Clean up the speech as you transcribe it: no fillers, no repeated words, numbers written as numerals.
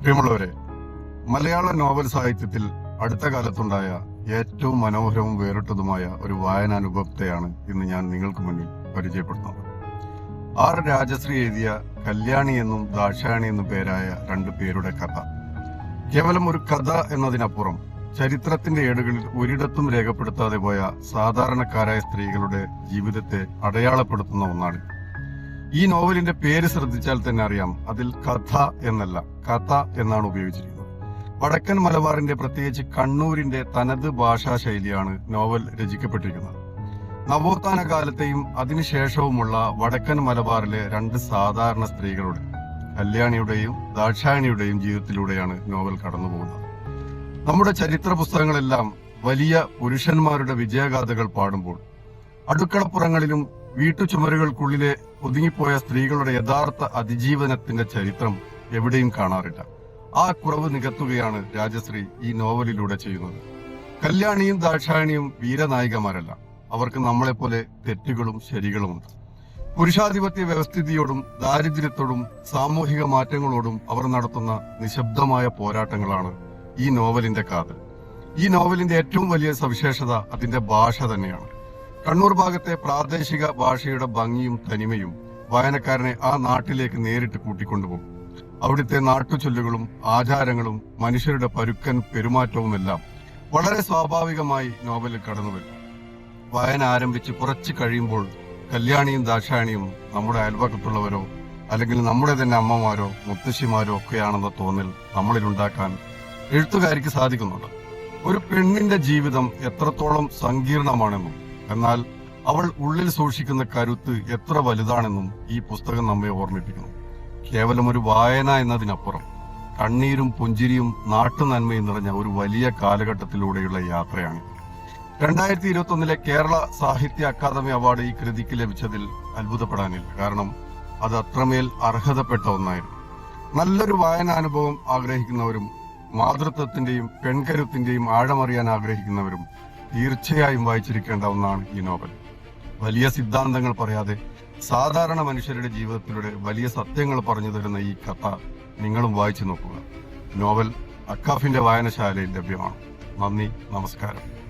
പ്രിയമുള്ളവരെ, മലയാള നോവൽ സാഹിത്യത്തിൽ അടുത്ത കാലത്തുണ്ടായ ഏറ്റവും മനോഹരവും വേറിട്ടതുമായ ഒരു വായനാനുഭവത്തെയാണ് ഇന്ന് ഞാൻ നിങ്ങൾക്ക് മുന്നിൽ പരിചയപ്പെടുത്തുന്നത്. ആർ രാജശ്രീ എഴുതിയ കല്യാണി എന്നും ദാക്ഷായണി എന്നും പേരായ രണ്ടു പേരുടെ കഥ. കേവലം ഒരു കഥ എന്നതിനപ്പുറം ചരിത്രത്തിന്റെ ഏടുകളിൽ ഒരിടത്തും രേഖപ്പെടുത്താതെ പോയ സാധാരണക്കാരായ സ്ത്രീകളുടെ ജീവിതത്തെ അടയാളപ്പെടുത്തുന്ന ഒന്നാണ്. ഈ നോവലിന്റെ പേര് ശ്രദ്ധിച്ചാൽ തന്നെ അറിയാം, അതിൽ കഥ എന്നല്ല കഥ എന്നാണ് ഉപയോഗിച്ചിരിക്കുന്നത്. വടക്കൻ മലബാറിന്റെ, പ്രത്യേകിച്ച് കണ്ണൂരിന്റെ തനത് ഭാഷാ ശൈലിയാണ് നോവൽ രചിക്കപ്പെട്ടിരിക്കുന്നത്. നവോത്ഥാന കാലത്തെയും അതിനുശേഷവുമുള്ള വടക്കൻ മലബാറിലെ രണ്ട് സാധാരണ സ്ത്രീകളുടെ, കല്യാണിയുടെയും ദാക്ഷായണിയുടെയും ജീവിതത്തിലൂടെയാണ് നോവൽ കടന്നുപോകുന്നത്. നമ്മുടെ ചരിത്ര പുസ്തകങ്ങളെല്ലാം വലിയ പുരുഷന്മാരുടെ വിജയഗാഥകൾ പാടുമ്പോൾ അടുക്കളപ്പുറങ്ങളിലും വീട്ടുചുമരുകൾക്കുള്ളിലെ ഒതുങ്ങിപ്പോയ സ്ത്രീകളുടെ യഥാർത്ഥ അതിജീവനത്തിന്റെ ചരിത്രം എവിടെയും കാണാറില്ല. ആ കുറവ് നികത്തുകയാണ് രാജശ്രീ ഈ നോവലിലൂടെ ചെയ്യുന്നത്. കല്യാണിയും ദാക്ഷായണിയും വീരനായികമാരല്ല. അവർക്ക് നമ്മളെപ്പോലെ തെറ്റുകളും ശരികളുമുണ്ട്. പുരുഷാധിപത്യ വ്യവസ്ഥിതിയോടും ദാരിദ്ര്യത്തോടും സാമൂഹിക മാറ്റങ്ങളോടും അവർ നടത്തുന്ന നിശബ്ദമായ പോരാട്ടങ്ങളാണ് ഈ നോവലിന്റെ കാതൽ. ഈ നോവലിന്റെ ഏറ്റവും വലിയ സവിശേഷത അതിന്റെ ഭാഷ തന്നെയാണ്. കണ്ണൂർ ഭാഗത്തെ പ്രാദേശിക ഭാഷയുടെ ഭംഗിയും തനിമയും വായനക്കാരനെ ആ നാട്ടിലേക്ക് നേരിട്ട് കൂട്ടിക്കൊണ്ടുപോകും. അവിടുത്തെ നാട്ടുചൊല്ലുകളും ആചാരങ്ങളും മനുഷ്യരുടെ പരുക്കൻ പെരുമാറ്റവുമെല്ലാം വളരെ സ്വാഭാവികമായി നോവലിൽ കടന്നുവരും. വായന ആരംഭിച്ച് കുറച്ച് കഴിയുമ്പോൾ കല്യാണിയും ദാക്ഷായണിയും നമ്മുടെ അയൽപക്കത്തുള്ളവരോ അല്ലെങ്കിൽ നമ്മുടെ തന്നെ അമ്മമാരോ മുത്തശ്ശിമാരോ ഒക്കെയാണെന്ന തോന്നൽ നമ്മളിലുണ്ടാക്കാൻ എഴുത്തുകാരിക്ക് സാധിക്കുന്നുണ്ട്. ഒരു പെണ്ണിന്റെ ജീവിതം എത്രത്തോളം സങ്കീർണമാണെന്നും എന്നാൽ അവൾ ഉള്ളിൽ സൂക്ഷിക്കുന്ന കരുത്ത് എത്ര വലുതാണെന്നും ഈ പുസ്തകം നമ്മെ ഓർമ്മിപ്പിക്കുന്നു. കേവലം ഒരു വായന എന്നതിനപ്പുറം കണ്ണീരും പുഞ്ചിരിയും നാട്ടുനന്മയും നിറഞ്ഞ ഒരു വലിയ കാലഘട്ടത്തിലൂടെയുള്ള യാത്രയാണ്. 2021 കേരള സാഹിത്യ അക്കാദമി അവാർഡ് ഈ കൃതിക്ക് ലഭിച്ചതിൽ അത്ഭുതപ്പെടാനില്ല. കാരണം അത് അത്രമേൽ അർഹതപ്പെട്ട ഒന്നായിരുന്നു. നല്ലൊരു വായനാനുഭവം ആഗ്രഹിക്കുന്നവരും മാതൃത്വത്തിന്റെയും പെൺകരുത്തിന്റെയും ആഴമറിയാൻ ആഗ്രഹിക്കുന്നവരും തീർച്ചയായും വായിച്ചിരിക്കേണ്ട ഒന്നാണ് ഈ നോവൽ. വലിയ സിദ്ധാന്തങ്ങൾ പറയാതെ സാധാരണ മനുഷ്യരുടെ ജീവിതത്തിലൂടെ വലിയ സത്യങ്ങൾ പറഞ്ഞു തരുന്ന ഈ കഥ നിങ്ങളും വായിച്ചു നോക്കുക. നോവൽ അക്കാഫിന്റെ വായനശാലയിൽ ലഭ്യമാണ്. നന്ദി, നമസ്കാരം.